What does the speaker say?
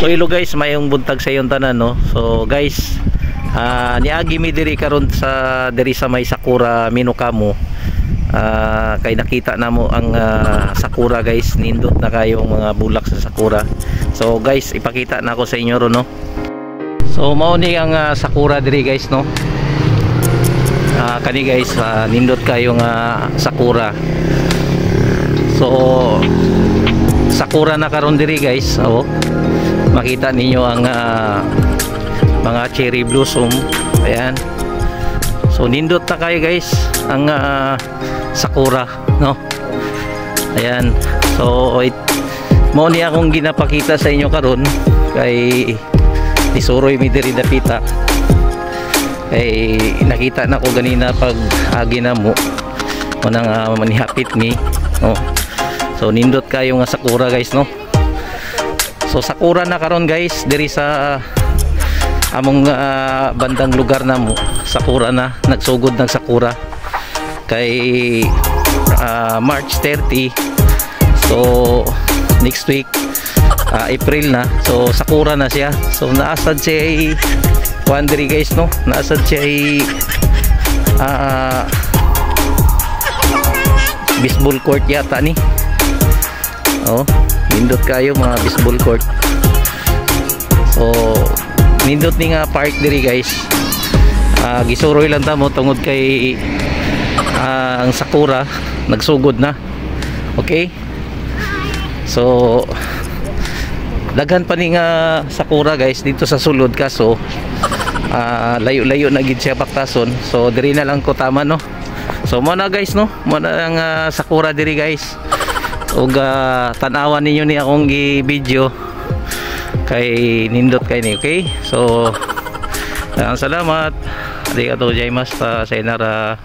So hello guys, mayong buntag sa iyong tanan no. So guys, niagi mi diri karon sa diri sa may Sakura Minokamo. Kay nakita namo ang sakura guys, nindot na kayong mga bulak sa sakura. So guys, ipakita na ako sa inyo ron no. So mao ni ang sakura diri guys no. Kani guys, nindot kayong sakura. So sakura na karon diri guys. Oh, makita ninyo ang mga cherry blossom. Ayan. So nindot na kayo guys ang sakura no. Ayan. So mo ni akong ginapakita sa inyo karon kay isuroy mi diri dapita. Kay nakita na ko ganina pag agi na mo nang manihapit mi no. So nindot kayo nga sakura guys no. So sakura na karon guys diri sa among bandang lugar na mo. Sakura na, nagsugod ng sakura kay March 30. So next week April na. So sakura na siya. So naasad siya diri guys no. Naasad siya baseball court yata ni. Oh, nindot kayo mga baseball court. So nindot ni nga park diri guys. Gisuroy lang ta mo tungod kay ang sakura nagsugod na. Okay? So daghan pa ni nga sakura guys dito sa sulod kaso layo-layo na gid siya baktason. So diri na lang ko tama no. So mo na guys no. Mo na ang sakura diri guys. Ug tan-awan ninyo ni akong gi-video kay nindot kay ni. Okay? So salamat. Arigatou gozaimasu. Sayonara.